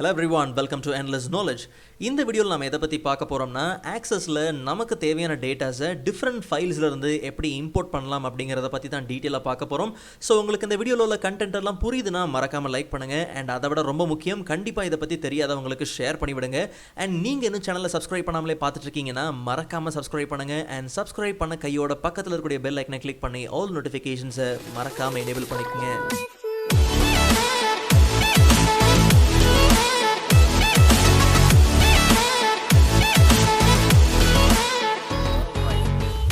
Hello everyone, welcome to Endless Knowledge. இந்த வீடியோவில் நம்ம எதை பற்றி பார்க்க போகிறோம்னா ஆக்சஸில் நமக்கு தேவையான டேட்டாஸை டிஃப்ரெண்ட் ஃபைல்ஸ்லேருந்து எப்படி இம்போர்ட் பண்ணலாம் அப்படிங்கிறத பற்றி தான் டீட்டெயிலாக பார்க்க போகிறோம். ஸோ உங்களுக்கு இந்த வீடியோவில் உள்ள கண்டென்ட் எல்லாம் புரியுதுன்னா மறக்காமல் லைக் பண்ணுங்கள். அண்ட் அதை விட ரொம்ப முக்கியம், கண்டிப்பாக இதை பற்றி தெரியாதவங்களுக்கு ஷேர் பண்ணிவிடுங்க. அண்ட் நீங்கள் இன்னும் சேனலை சப்ஸ்கிரைப் பண்ணாமலே பார்த்துட்டு இருக்கீங்கன்னா மறக்காமல் சப்ஸ்கிரைப் பண்ணுங்கள். அண்ட் சப்ஸ்கிரைப் பண்ண கையோட பக்கத்தில் இருக்கக்கூடிய பெல் ஐக்கனை கிளிக் பண்ணி ஆல் நோட்டிஃபிகேஷன்ஸை மறக்காமல் எனேபிள் பண்ணிக்கோங்க.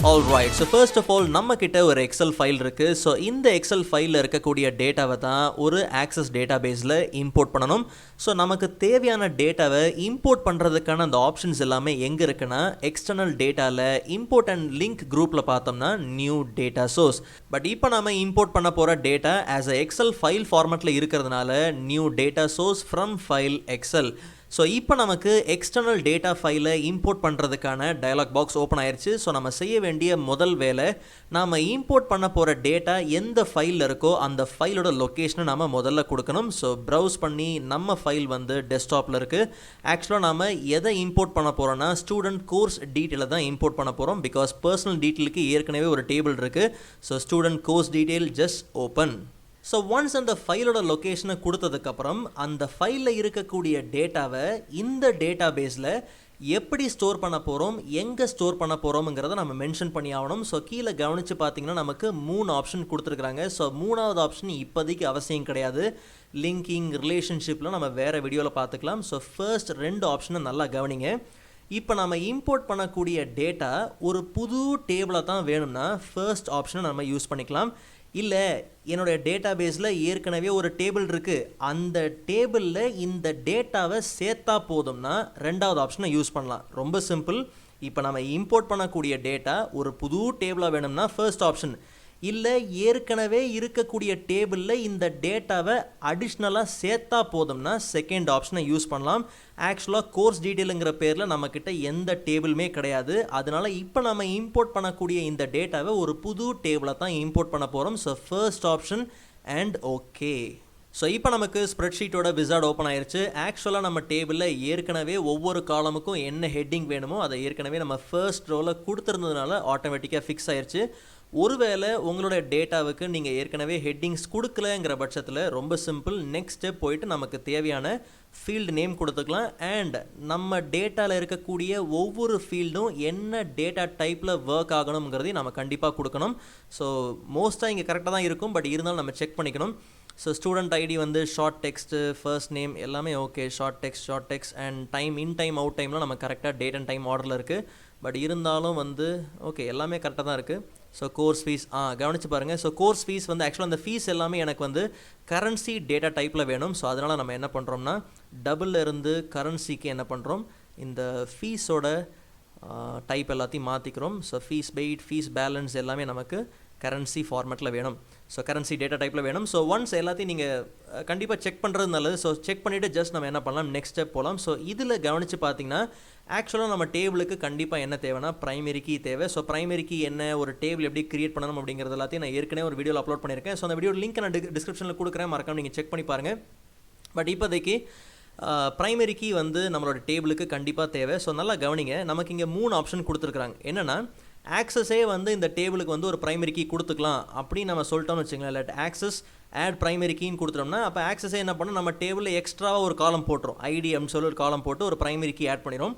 Alright, so first of all நம்ம கிட்ட ஒரு எக்ஸல் ஃபைல் இருக்குது. ஸோ இந்த எக்ஸல் ஃபைலில் இருக்கக்கூடிய டேட்டாவை தான் ஒரு ஆக்சஸ் டேட்டாபேஸில் இம்போர்ட் பண்ணணும். ஸோ நமக்கு தேவையான டேட்டாவை இம்போர்ட் பண்ணுறதுக்கான அந்த ஆப்ஷன்ஸ் எல்லாமே எங்கே இருக்குன்னா எக்ஸ்டர்னல் டேட்டாவில் இம்போர்ட் அண்ட் லிங்க் குரூப்பில் பார்த்தோம்னா நியூ டேட்டா சோர்ஸ். பட் இப்போ நம்ம இம்போர்ட் பண்ண போகிற data as a Excel file ஃபார்மேட்டில் இருக்கிறதுனால new data source from file Excel. So இப்போ நமக்கு எக்ஸ்டர்னல் டேட்டா ஃபைலை இம்போர்ட் பண்ணுறதுக்கான டயலாக் பாக்ஸ் ஓப்பன் ஆயிடுச்சு. ஸோ நம்ம செய்ய வேண்டிய முதல் வேலை, நாம் இம்போர்ட் பண்ண போகிற டேட்டா எந்த ஃபைலில் இருக்கோ அந்த ஃபைலோட லொக்கேஷனை நாம் முதல்ல கொடுக்கணும். ஸோ ப்ரௌஸ் பண்ணி நம்ம ஃபைல் வந்து டெஸ்க்டாப்பில் இருக்குது. ஆக்சுவலாக நாம் எதை இம்போர்ட் பண்ண போகிறோன்னா ஸ்டூடெண்ட் கோர்ஸ் டீட்டெயிலை தான் இம்போர்ட் பண்ண போகிறோம். பிகாஸ் பர்சனல் டீட்டெயிலுக்கு ஏற்கனவே ஒரு டேபிள் இருக்குது. So student course detail just open. So once அந்த ஃபைலோட லொக்கேஷனை கொடுத்ததுக்கப்புறம் அந்த ஃபைலில் இருக்கக்கூடிய டேட்டாவை இந்த டேட்டா பேஸில் எப்படி ஸ்டோர் பண்ண போகிறோம், எங்கே ஸ்டோர் பண்ண போகிறோம்ங்கிறத நம்ம மென்ஷன் பண்ணி ஆகணும். ஸோ கீழே கவனித்து பார்த்தீங்கன்னா நமக்கு 3 ஆப்ஷன் கொடுத்துருக்குறாங்க. ஸோ 3வது ஆப்ஷன் இப்போதைக்கு அவசியம் கிடையாது. லிங்கிங் ரிலேஷன்ஷிப்பில் நம்ம வேறு வீடியோவில் பார்த்துக்கலாம். ஸோ ஃபர்ஸ்ட் 2 ஆப்ஷனை நல்லா கவனிங்க. இப்போ நம்ம இம்போர்ட் பண்ணக்கூடிய டேட்டா ஒரு புது டேபிளை தான் வேணும்னா ஃபர்ஸ்ட் ஆப்ஷனை நம்ம யூஸ் பண்ணிக்கலாம். இல்லை என்னுடைய டேட்டா பேஸில் ஏற்கனவே ஒரு டேபிள் இருக்குது, அந்த டேபிளில் இந்த டேட்டாவை சேர்த்தா போதும்னா 2வது ஆப்ஷனை யூஸ் பண்ணலாம். ரொம்ப சிம்பிள். இப்போ நம்ம இம்போர்ட் பண்ணக்கூடிய டேட்டா ஒரு புது டேபிளாக வேணும்னா ஃபர்ஸ்ட் ஆப்ஷன். இல்லை ஏற்கனவே இருக்கக்கூடிய டேபிளில் இந்த டேட்டாவை அடிஷ்னலாக சேர்த்தா போதும்னா செகண்ட் ஆப்ஷனை யூஸ் பண்ணலாம். ஆக்சுவலாக கோர்ஸ் டீட்டெயிலுங்கிற பேரில் நம்மக்கிட்ட எந்த டேபிளுமே கிடையாது. அதனால் இப்போ நம்ம இம்போர்ட் பண்ணக்கூடிய இந்த டேட்டாவை ஒரு புது டேபிளை தான் இம்போர்ட் பண்ண போகிறோம். So first option and okay. So இப்போ நமக்கு ஸ்ப்ரெட்ஷீட்டோட விசார்ட் ஓப்பன் ஆயிடுச்சு. ஆக்சுவலாக நம்ம டேபிளில் ஏற்கனவே ஒவ்வொரு காலமுக்கும் என்ன ஹெட்டிங் வேணுமோ அதை ஏற்கனவே நம்ம ஃபர்ஸ்ட் ரோவில் கொடுத்துருந்ததுனால ஆட்டோமேட்டிக்காக ஃபிக்ஸ் ஆயிடுச்சு. ஒருவேளை உங்களுடைய டேட்டாவுக்கு நீங்கள் ஏற்கனவே ஹெட்டிங்ஸ் கொடுக்கலங்கிற பட்சத்தில் ரொம்ப சிம்பிள், நெக்ஸ்ட் ஸ்டெப் போயிட்டு நமக்கு தேவையான ஃபீல்டு நேம் கொடுத்துக்கலாம். அண்ட் நம்ம டேட்டாவில் இருக்கக்கூடிய ஒவ்வொரு ஃபீல்டும் என்ன டேட்டா டைப்பில் ஒர்க் ஆகணுங்கிறதையும் நம்ம கண்டிப்பாக கொடுக்கணும். ஸோ மோஸ்ட்டாக இங்கே கரெக்டாக தான் இருக்கும், பட் இருந்தாலும் நம்ம செக் பண்ணிக்கணும். ஸோ ஸ்டூடெண்ட் ஐடி வந்து ஷார்ட் டெக்ஸ்ட்டு, ஃபர்ஸ்ட் நேம் எல்லாமே okay, short text and time, in time out டைம்லாம் நம்ம கரெக்டாக டேட் அண்ட் டைம் ஆர்டரில் இருக்குது. பட் இருந்தாலும் வந்து ஓகே எல்லாமே கரெக்டாக தான் இருக்குது. ஸோ கோர்ஸ் ஃபீஸ் கவனித்து பாருங்கள். ஸோ கோர்ஸ் ஃபீஸ் வந்து ஆக்சுவலாக அந்த ஃபீஸ் எல்லாமே எனக்கு வந்து கரன்சி டேட்டா டைப்பில் வேணும். ஸோ அதனால் நம்ம என்ன பண்ணுறோம்னா டபுளில் இருந்து கரன்சிக்கு என்ன பண்ணுறோம், இந்த ஃபீஸோட டைப் எல்லாத்தையும் மாற்றிக்கிறோம். So fees paid, fees balance எல்லாமே நமக்கு கரன்சி ஃபார்மேட்டில் வேணும். ஸோ கரன்சி டேட்டா டைப்பில் வேணும். ஸோ ஒன்ஸ் எல்லாத்தையும் நீங்கள் கண்டிப்பாக செக் பண்ணுறது நல்லது. ஸோ செக் பண்ணிவிட்டு ஜஸ்ட் நம்ம என்ன பண்ணலாம், நெக்ஸ்ட் ஸ்டெப் போகலாம். ஸோ இதில் கவனித்து பார்த்தீங்கன்னா ஆக்சுவலாக நம்ம டேபிளுக்கு கண்டிப்பாக என்ன தேவைன்னா ப்ரைமரி கீ தேவை. ஸோ ப்ரைமரி கீ என்ன, ஒரு டேபிள் எப்படி கிரியேட் பண்ணணும் அப்படிங்கிறது எல்லாத்தையும் நான் ஏற்கனவே ஒரு வீடியோவில் அப்லோட் பண்ணியிருக்கேன். ஸோ அந்த வீடியோ லிங்க் நான் டிஸ்கிரிப்ஷனில் கொடுக்குறேன், மறக்காம நீங்கள் செக் பண்ணி பாருங்கள். பட் இப்போதைக்கு ப்ரைமரி கீ வந்து நம்மளோட டேபிளுக்கு கண்டிப்பாக தேவை. ஸோ நல்லா கவனிங்க, நமக்கு இங்கே 3 ஆப்ஷன் கொடுத்துருக்குறாங்க. என்னென்னா ஆக்சஸே வந்து இந்த டேபிளுக்கு வந்து ஒரு ப்ரைமரி கீ கொடுத்துக்கலாம் அப்படின்னு நம்ம சொல்லிட்டோம்னு வச்சுங்களேன். இல்லை ஆக்சஸ் ஆட் ப்ரைமரி கீன்னு கொடுத்துட்டோம்னா அப்போ ஆக்சஸே என்ன பண்ணணும், நம்ம டேபிளில் எக்ஸ்ட்ராவாக ஒரு காலம் போட்டுரும், ஐடி அப்படின்னு சொல்லி ஒரு காலம் போட்டு ஒரு ப்ரைமரி கீ ஆட் பண்ணிடும்.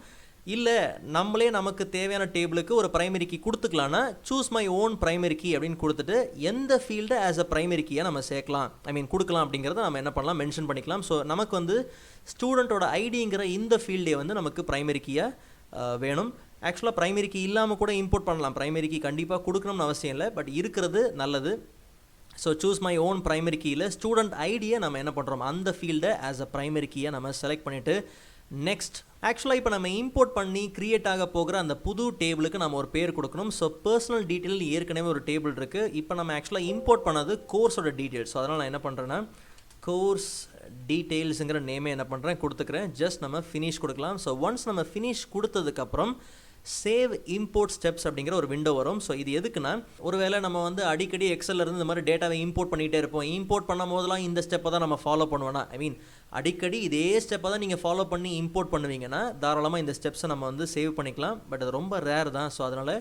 இல்லை நம்மளே நமக்கு தேவையான டேபிளுக்கு ஒரு ப்ரைமரி கீ கொடுத்துக்கலான்னா choose my own primary key அப்படின்னு கொடுத்துட்டு எந்த ஃபீல்டை ஆஸ் அ ப்ரைமரி கீயாக நம்ம சேர்க்கலாம், கொடுக்கலாம் அப்படிங்கிறத நம்ம என்ன பண்ணலாம், மென்ஷன் பண்ணிக்கலாம். ஸோ நமக்கு வந்து ஸ்டூடெண்ட்டோட ஐடிங்கிற இந்த ஃபீல்டே வந்து நமக்கு ப்ரைமரி கீயாக வேணும். ஆக்சுவலாக ப்ரைமரி கீ இல்லாமல் கூட இம்போர்ட் பண்ணலாம், ப்ரைமரி கீ கண்டிப்பாக கொடுக்கணும்னு அவசியம் இல்லை, பட் இருக்கிறது நல்லது. So choose my own primary கீயில் ஸ்டூடெண்ட் ஐடியை நம்ம என்ன பண்ணுறோம், அந்த ஃபீல்டை ஆஸ் அ ப்ரைமரி கீயை நம்ம செலக்ட் பண்ணிவிட்டு நெக்ஸ்ட். ஆக்சுவலாக இப்போ நம்ம இம்போர்ட் பண்ணி க்ரியேட் ஆக போகிற அந்த புது டேபிளுக்கு நம்ம ஒரு பேர் கொடுக்கணும். ஸோ பர்சனல் டீட்டெயில் ஏற்கனவே ஒரு டேபிள் இருக்குது. இப்போ நம்ம ஆக்சுவலாக இம்போர்ட் பண்ணது கோர்ஸோட டீட்டெயில்ஸ். ஸோ அதனால் நான் என்ன பண்ணுறேன்னா கோர்ஸ் டீட்டெயில்ஸுங்கிற நேமே என்ன பண்ணுறேன் கொடுத்துக்கிறேன். ஜஸ்ட் நம்ம ஃபினிஷ் கொடுக்கலாம். ஸோ ஒன்ஸ் நம்ம ஃபினிஷ் கொடுத்ததுக்கப்புறம் சேவ் இம்போர்ட் ஸ்டெப்ஸ் அப்படிங்கிற ஒரு விண்டோ வரும். ஸோ இது எதுக்குன்னா, ஒருவேளை நம்ம வந்து அடிக்கடி எக்ஸல்ல இருந்து இந்த மாதிரி டேட்டாவை இம்போர்ட் பண்ணிகிட்டே இருப்போம். இம்போர்ட் பண்ணும் போதெல்லாம் இந்த ஸ்டெப்பை தான் நம்ம ஃபாலோ பண்ணுவோம்னா, அடிக்கடி இதே ஸ்டெப்பை தான் நீங்கள் ஃபாலோ பண்ணி இம்போர்ட் பண்ணுவீங்கன்னா தாராளமாக இந்த ஸ்டெப்ஸை நம்ம வந்து சேவ் பண்ணிக்கலாம். பட் அது ரொம்ப ரேர் தான். ஸோ அதனால்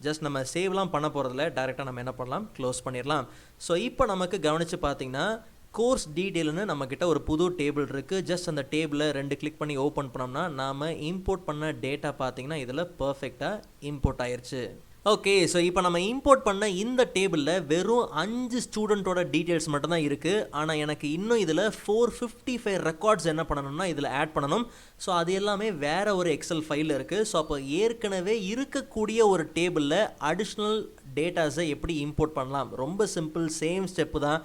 ஜஸ்ட் நம்ம சேவ்லாம் பண்ண போகிறதில்ல, டேரெக்டாக நம்ம என்ன பண்ணலாம், க்ளோஸ் பண்ணிடலாம். ஸோ இப்போ நமக்கு கவனித்து பார்த்தீங்கன்னா கோர்ஸ் டீட்டெயில்னு நம்மக்கிட்ட ஒரு புது டேபிள் இருக்குது. ஜஸ்ட் அந்த டேபிளை 2 கிளிக் பண்ணி ஓப்பன் பண்ணோம்னா நாம் இம்போர்ட் பண்ண டேட்டா பார்த்தீங்கன்னா இதில் பர்ஃபெக்டாக இம்போர்ட் ஆயிடுச்சு. ஓகே, ஸோ இப்போ நம்ம இம்போர்ட் பண்ண இந்த டேபிளில் வெறும் 5 ஸ்டூடெண்ட்டோட டீட்டெயில்ஸ் மட்டும்தான் இருக்குது. ஆனால் எனக்கு இன்னும் இதில் 455 ரெக்கார்ட்ஸ் என்ன பண்ணணும்னா இதில் ஆட் பண்ணணும். ஸோ அது எல்லாமே வேறு ஒரு எக்ஸல் ஃபைல் இருக்குது. ஸோ அப்போ ஏற்கனவே இருக்கக்கூடிய ஒரு டேபிளில் அடிஷ்னல் டேட்டாஸை எப்படி இம்போர்ட் பண்ணலாம்? ரொம்ப சிம்பிள், சேம் ஸ்டெப்பு தான்.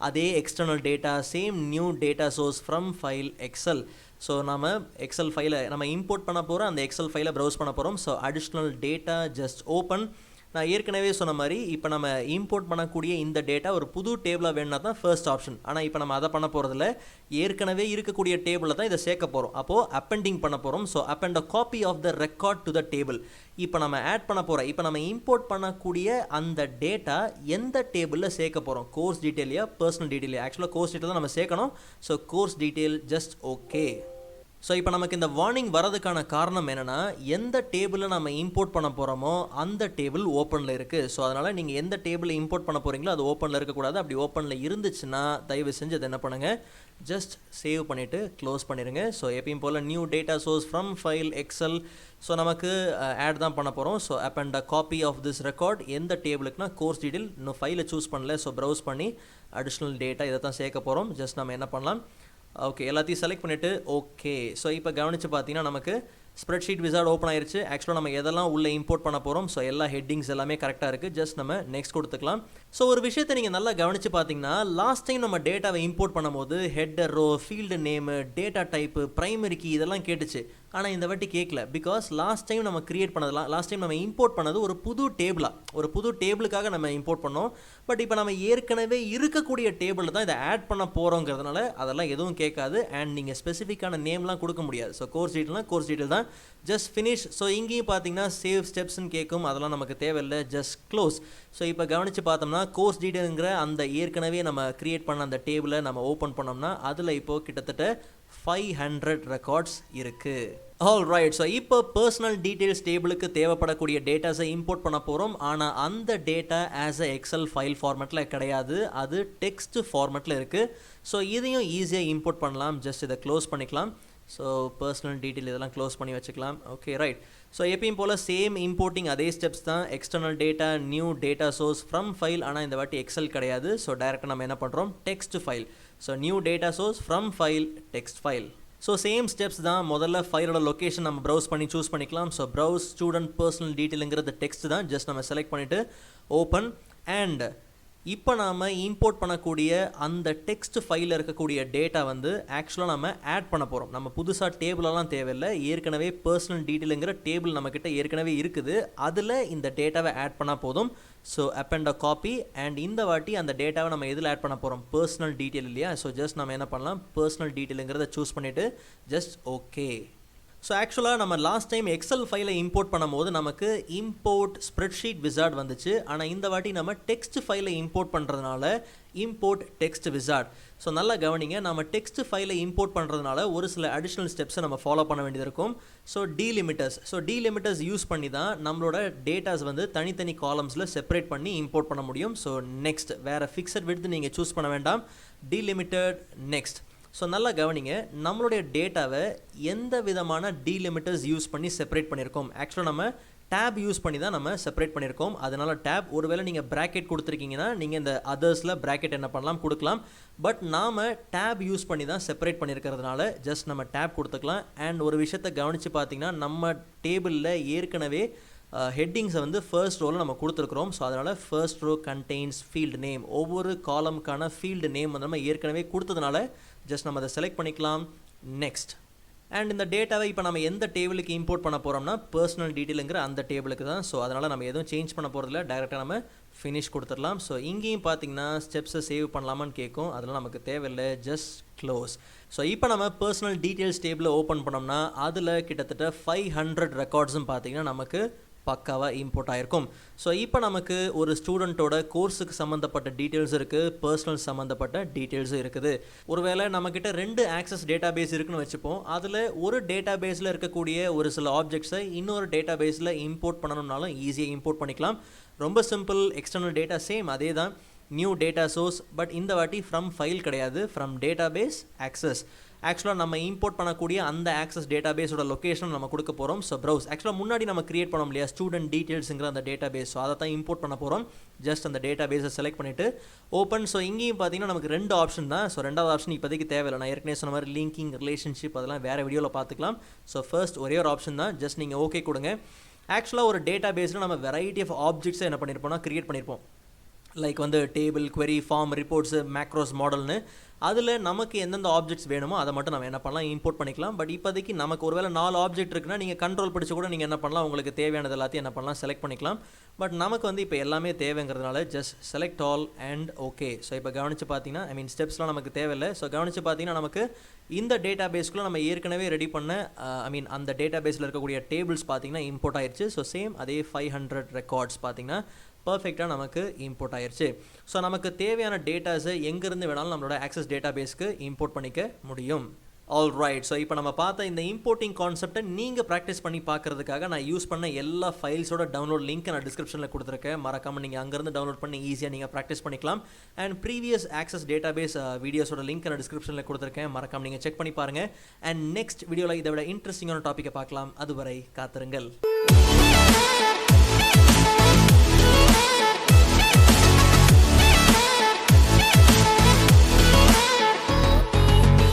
அதே external data, same new data source from file Excel. So நம்ம எக்ஸல் ஃபைலை நம்ம இம்போர்ட் பண்ண போகிறோம், அந்த எக்ஸல் ஃபைலை ப்ரௌஸ் பண்ண போகிறோம். So additional data, just open. நான் ஏற்கனவே சொன்ன மாதிரி இப்போ நம்ம இம்போர்ட் பண்ணக்கூடிய இந்த டேட்டா ஒரு புது டேபிளாக வேணுன்னா தான் ஃபர்ஸ்ட் ஆப்ஷன். ஆனால் இப்போ நம்ம அதை பண்ண போகிறதில்ல, ஏற்கனவே இருக்கக்கூடிய டேபிளில் தான் இதை சேர்க்க போகிறோம். அப்போது அப்பெண்டிங் பண்ண போகிறோம். So append a copy of the record to the table. இப்போ நம்ம ஆட் பண்ண போகிறோம், இப்போ நம்ம இம்போர்ட் பண்ணக்கூடிய அந்த டேட்டா எந்த டேபிளில் சேர்க்க போகிறோம்? கோர்ஸ் டீட்டெயிலையா, பர்சனல் டீட்டெயிலையா? ஆக்சுவலாக கோர்ஸ் டீட்டெயில் தான் நம்ம சேர்க்கணும். So course detail, just okay. So இப்போ நமக்கு இந்த வார்னிங் வரதுக்கான காரணம் என்னென்னா, எந்த டேபிளில் நம்ம இம்போர்ட் பண்ண போகிறோமோ அந்த டேபிள் ஓப்பனில் இருக்குது. ஸோ அதனால் நீங்கள் எந்த டேபிளில் இம்போர்ட் பண்ண போகிறீங்களோ அது ஓப்பனில் இருக்கக்கூடாது. அப்படி ஓப்பனில் இருந்துச்சுன்னா தயவு செஞ்சு அதை என்ன பண்ணுங்கள், ஜஸ்ட் சேவ் பண்ணிவிட்டு க்ளோஸ் பண்ணிடுங்க. ஸோ எப்பயும் போல் new data source from file Excel. So நமக்கு ஆட் தான் பண்ண போகிறோம். So append a copy of this record. எந்த டேபிளுக்குனா கோர்ஸ் டீட்டெயில். இன்னும் ஃபைலை சூஸ் பண்ணல. ஸோ ப்ரௌஸ் பண்ணி அடிஷ்னல் டேட்டா இதை தான் சேர்க்க போகிறோம். ஜஸ்ட் நம்ம என்ன பண்ணலாம், ஓகே எல்லாத்தையும் செலக்ட் பண்ணிவிட்டு ஓகே. ஸோ இப்போ கவனித்து பார்த்தீங்கன்னா நமக்கு ஸ்ப்ரெட்ஷீட் விசார்ட் ஓப்பன் ஆயிருச்சு. ஆக்சுவலாக நம்ம எதெல்லாம் உள்ளே இம்போர்ட் பண்ண போகிறோம், ஸோ எல்லா ஹெட்டிங்ஸ் எல்லாமே கரெக்டாக இருக்குது. ஜஸ்ட் நம்ம நெக்ஸ்ட் கொடுத்துக்கலாம். ஸோ ஒரு விஷயத்தை நீங்கள் நல்லா கவனித்து பார்த்தீங்கன்னா, லாஸ்ட் டைம் நம்ம டேட்டாவை இம்போர்ட் பண்ணும்போது header row, field name, data type, primary key இதெல்லாம் கேட்டுச்சு. ஆனால் இந்த வாட்டி கேட்கல. பிகாஸ் லாஸ்ட் டைம் நம்ம கிரியேட் பண்ணதெல்லாம், லாஸ்ட் டைம் நம்ம இம்போர்ட் பண்ணது ஒரு புது டேபிளுக்காக நம்ம இம்போர்ட் பண்ணோம். பட் இப்போ நம்ம ஏற்கனவே இருக்கக்கூடிய டேபிளில் தான் இதை ஆட் பண்ண போகிறோங்கிறதுனால அதெல்லாம் எதுவும் கேட்காது. அண்ட் நீங்கள் ஸ்பெசிஃபிக்கான நேம்லாம் கொடுக்க முடியாது. ஸோ கோர்ஸ் டீட்டெயில் தான். Just finish. ஸோ இங்கேயும் பார்த்தீங்கன்னா சேவ் ஸ்டெப்ஸ்ன்னு கேட்கும். அதெல்லாம் நமக்கு தேவையில்லை. Just close. ஸோ இப்போ கவனித்து பார்த்தோம்னா கோர்ஸ் டீட்டெயிலுங்கிற அந்த ஏற்கனவே நம்ம கிரியேட் பண்ண அந்த டேபிளை நம்ம ஓப்பன் பண்ணோம்னா அதில் இப்போது கிட்டத்தட்ட 500 ரெக்கார்ட்ஸ் இருக்குது. All right. ஸோ இப்போ பர்சனல் டீட்டெயில்ஸ் டேபிளுக்கு தேவைப்படக்கூடிய டேட்டாஸை இம்போர்ட் பண்ண போகிறோம். ஆனால் அந்த data as a Excel file ஃபார்மேட்டில் கிடையாது, அது டெக்ஸ்ட் ஃபார்மேட்டில் இருக்குது. ஸோ இதையும் ஈஸியாக இம்போர்ட் பண்ணலாம். ஜஸ்ட் இதை க்ளோஸ் பண்ணிக்கலாம். ஸோ பர்சனல் டீட்டெயில் இதெல்லாம் க்ளோஸ் பண்ணி வச்சுக்கலாம். Okay right. ஸோ எப்பயும் போல் சேம் இம்போர்ட்டிங் அதே ஸ்டெப்ஸ் தான். External data, new data source from file. ஆனால் இந்த வாட்டி எக்ஸல் கிடையாது. ஸோ டேரெக்டாக நம்ம என்ன பண்ணுறோம், text file. So new data source from file, text file. So same steps தான். முதல்ல ஃபைலோட லொக்கேஷன் நம்ம ப்ரௌஸ் பண்ணி சூஸ் பண்ணிக்கலாம். ஸோ ப்ரௌஸ் ஸ்டூடெண்ட் பர்சனல் டீட்டெயிலுங்கிறது டெக்ஸ்ட் தான். ஜஸ்ட் நம்ம செலக்ட் பண்ணிவிட்டு ஓப்பன். அண்ட் இப்போ நாம் இம்போர்ட் பண்ணக்கூடிய அந்த டெக்ஸ்ட் ஃபைலில் இருக்கக்கூடிய டேட்டா வந்து ஆக்சுவலாக நம்ம ஆட் பண்ண போகிறோம். நம்ம புதுசாக டேபிளெல்லாம் தேவையில்லை. ஏற்கனவே பர்சனல் டீட்டெயிலுங்கிற டேபிள் நம்மக்கிட்ட ஏற்கனவே இருக்குது. அதில் இந்த டேட்டாவை ஆட் பண்ணால் போதும். So append a copy. And இந்த வாட்டி அந்த டேட்டாவை நம்ம எதில் ஆட் பண்ண போகிறோம், பர்சனல் டீட்டெயில் இல்லையா? ஸோ ஜஸ்ட் நம்ம என்ன பண்ணலாம், பர்சனல் டீட்டெயிலுங்கிறத சூஸ் பண்ணிவிட்டு ஜஸ்ட் ஓகே. ஸோ ஆக்சுவலாக நம்ம லாஸ்ட் டைம் எக்ஸல் ஃபைலை இம்போர்ட் பண்ணும்போது நமக்கு இம்போர்ட் ஸ்ப்ரெட்ஷீட் விசார்ட் வந்துச்சு. ஆனால் இந்த வாட்டி நம்ம டெக்ஸ்ட் ஃபைலை இம்போர்ட் பண்ணுறதுனால இம்போர்ட் டெக்ஸ்ட் விசார்ட். ஸோ நல்லா கவனிங்க, நம்ம டெக்ஸ்ட் ஃபைலை இம்போர்ட் பண்ணுறதுனால ஒரு சில அடிஷ்னல் ஸ்டெப்ஸை நம்ம ஃபாலோ பண்ண வேண்டியது இருக்கும். ஸோ டீலிமிட்டர்ஸ் யூஸ் பண்ணி தான் நம்மளோட டேட்டாஸ் வந்து தனித்தனி காலம்ஸில் செப்பரேட் பண்ணி இம்போர்ட் பண்ண முடியும். ஸோ நெக்ஸ்ட் வேறு ஃபிக்ஸட் விட்த் நீங்கள் சூஸ் பண்ண வேண்டாம். Delimited next. ஸோ நல்லா கவனிங்க, நம்மளுடைய டேட்டாவை எந்த விதமான டீலிமிட்டர்ஸ் யூஸ் பண்ணி செப்பரேட் பண்ணியிருக்கோம். ஆக்சுவலாக நம்ம டேப் யூஸ் பண்ணி தான் நம்ம செப்பரேட் பண்ணியிருக்கோம். அதனால் டேப், ஒருவேளை நீங்கள் ப்ராக்கெட் கொடுத்துருக்கீங்கன்னா நீங்கள் இந்த அதர்ஸில் ப்ராக்கெட் என்ன பண்ணலாம், கொடுக்கலாம். பட் நாம் டேப் யூஸ் பண்ணி தான் செப்பரேட் பண்ணியிருக்கிறதுனால ஜஸ்ட் நம்ம டேப் கொடுத்துக்கலாம். அண்ட் ஒரு விஷயத்தை கவனித்து பார்த்தீங்கன்னா நம்ம டேபிளில் ஏற்கனவே ஹெட்டிங்ஸை வந்து ஃபர்ஸ்ட் ரோவில் நம்ம கொடுத்துருக்குறோம். ஸோ அதனால் first row contains field name. ஒவ்வொரு காலமுக்கான ஃபீல்டு நேம் வந்து நம்ம ஏற்கனவே கொடுத்ததுனால ஜஸ்ட் நம்ம அதை செலக்ட் பண்ணிக்கலாம். நெக்ஸ்ட். அண்ட் இந்த டேட்டாவை இப்போ நம்ம எந்த டேபிளுக்கு இம்போர்ட் பண்ண போகிறோம்னா பர்சனல் டீட்டெயிலுங்கிற அந்த டேபிளுக்கு தான். ஸோ அதனால் நம்ம எதுவும் சேஞ்ச் பண்ண போகிறதில்ல. டேரெக்டாக நம்ம ஃபினிஷ் கொடுத்துடலாம். ஸோ இங்கேயும் பார்த்தீங்கன்னா ஸ்டெப்ஸை சேவ் பண்ணலாமான்னு கேட்கும், அதெல்லாம் நமக்கு தேவையில்லை, ஜஸ்ட் க்ளோஸ். ஸோ இப்போ நம்ம பர்சனல் டீட்டெயில்ஸ் டேபிளை ஓப்பன் பண்ணோம்னா அதில் கிட்டத்தட்ட 500 ரெக்கார்ட்ஸும் பார்த்தீங்கன்னா நமக்கு பக்காவாக இம்போர்ட் ஆகிருக்கும். ஸோ இப்போ நமக்கு ஒரு ஸ்டூடெண்ட்டோட கோர்ஸுக்கு சம்மந்தப்பட்ட டீட்டெயில்ஸ் இருக்குது, பர்சனல் சம்மந்தப்பட்ட டீட்டெயில்ஸும் இருக்குது. ஒருவேளை நம்மக்கிட்ட 2 ஆக்சஸ் டேட்டா பேஸ் இருக்குன்னு வச்சுப்போம். அதில் ஒரு டேட்டா பேஸில் இருக்கக்கூடிய ஒரு சில ஆப்ஜெக்ட்ஸை இன்னொரு டேட்டா பேஸில் இம்போர்ட் பண்ணணும்னாலும் ஈஸியாக இம்போர்ட் பண்ணிக்கலாம். ரொம்ப சிம்பிள். எக்ஸ்டர்னல் டேட்டா சேம் அதே தான், நியூ டேட்டா சோர்ஸ். பட் இந்த வாட்டி ஃப்ரம் ஃபைல் கிடையாது, ஃப்ரம் டேட்டா பேஸ் ஆக்சஸ். ஆக்சுவலாக நம்ம இம்போர்ட் பண்ணக்கூடிய அந்த ஆக்சஸ் டேட்டா பேஸோட லொக்கேஷன் நம்ம கொடுக்க போகிறோம். So browse. ஆக்சுவலாக முன்னாடி நம்ம கிரியேட் பண்ணோம் இல்லையா ஸ்டூடெண்ட் டீட்டெயில்ஸுங்கிற அந்த டேட்டா பேஸ், ஸோ அதை தான் இம்போர்ட் பண்ண போகிறோம். ஜஸ்ட் அந்த டேட்டா பேஸை செலக்ட் பண்ணிவிட்டு ஓப்பன். ஸோ இங்கேயும் பார்த்தீங்கன்னா நமக்கு 2 ஆப்ஷன் தான். ஸோ 2வது ஆப்ஷன் இப்போதைக்கு தேவையில்லை. நான் ஏற்கனவே சொன்ன மாதிரி லிங்கிங், ரிலேஷன்ஷிப் அதெல்லாம் வேறு வீடியோவில் பார்த்துக்கலாம். ஸோ ஃபர்ஸ்ட் ஒரே ஒரு ஆப்ஷன் தான், ஜஸ்ட் நீங்கள் ஓகே கொடுங்க. ஆக்சுவலாக ஒரு டேட்டா பேஸில் நம்ம வெரைட்டி ஆஃப் ஆப்ஜெக்ட்ஸை என்ன பண்ணியிருப்போம்னா கிரியேட் பண்ணியிருப்போம். லைக் வந்து table, query, form, reports, macros மாடல்னு. அதில் நமக்கு எந்தெந்த ஆப்ஜெக்ட்ஸ் வேணுமோ அதை மட்டும் நம்ம என்ன பண்ணலாம், இம்போர்ட் பண்ணிக்கலாம். பட் இப்போதைக்கு நமக்கு ஒருவேளை 4 ஆப்ஜெக்ட் இருக்குன்னா நீங்கள் கண்ட்ரோல் படித்து கூட நீங்கள் என்ன பண்ணலாம், உங்களுக்கு தேவையானது எல்லாத்தையும் என்ன பண்ணலாம், செலக்ட் பண்ணிக்கலாம். பட் நமக்கு வந்து இப்போ எல்லாமே தேவைங்கிறதுனால just select all and okay. So இப்போ கவனித்து பார்த்தீங்கன்னா ஸ்டெப்ஸ்லாம் நமக்கு தேவையில்லை. ஸோ கவனித்து பார்த்தீங்கன்னா நமக்கு இந்த டேட்டா பேஸ்க்குள்ளே நம்ம ஏற்கனவே ரெடி பண்ண அந்த டேட்டா பேஸில் இருக்கக்கூடிய டேபிள்ஸ் பார்த்தீங்கன்னா இம்போர்ட் ஆயிடுச்சு. ஸோ சேம் அதே 500 ரெக்கார்ட்ஸ் பார்த்தீங்கன்னா பர்ஃபெக்டாக நமக்கு இம்போர்ட் ஆயிடுச்சு. ஸோ நமக்கு தேவையான டேட்டாஸை எங்கேருந்து வேணாலும் நம்மளோட ஆக்சஸ் டேட்டா பேஸ்க்கு இம்போர்ட் பண்ணிக்க முடியும். All right. ஸோ இப்போ நம்ம பார்த்த இந்த இம்போர்ட்டிங் கான்செப்டை நீங்கள் ப்ராக்டிஸ் பண்ணி பார்க்குறதுக்காக நான் யூஸ் பண்ண எல்லா ஃபைல்ஸோட டவுன்லோட் லிங்க் நான் டிஸ்கிரிப்ஷனில் கொடுத்துருக்கேன். மறக்காமல் நீங்கள் அங்கேருந்து டவுன்லோட் பண்ணி ஈஸியாக நீங்கள் ப்ராக்டிஸ் பண்ணிக்கலாம். And previous Access database வீடியோஸோட லிங்க் நான் டிஸ்கிரிப்ஷனில் கொடுத்துருக்கேன். மறக்காமல் நீங்கள் செக் பண்ணி பாருங்கள். அண்ட் நெக்ஸ்ட் வீடியோவில் இதை விட இன்ட்ரெஸ்டிங்கான டாப்பிக்கை பார்க்கலாம். அதுவரை காத்திருங்கள்.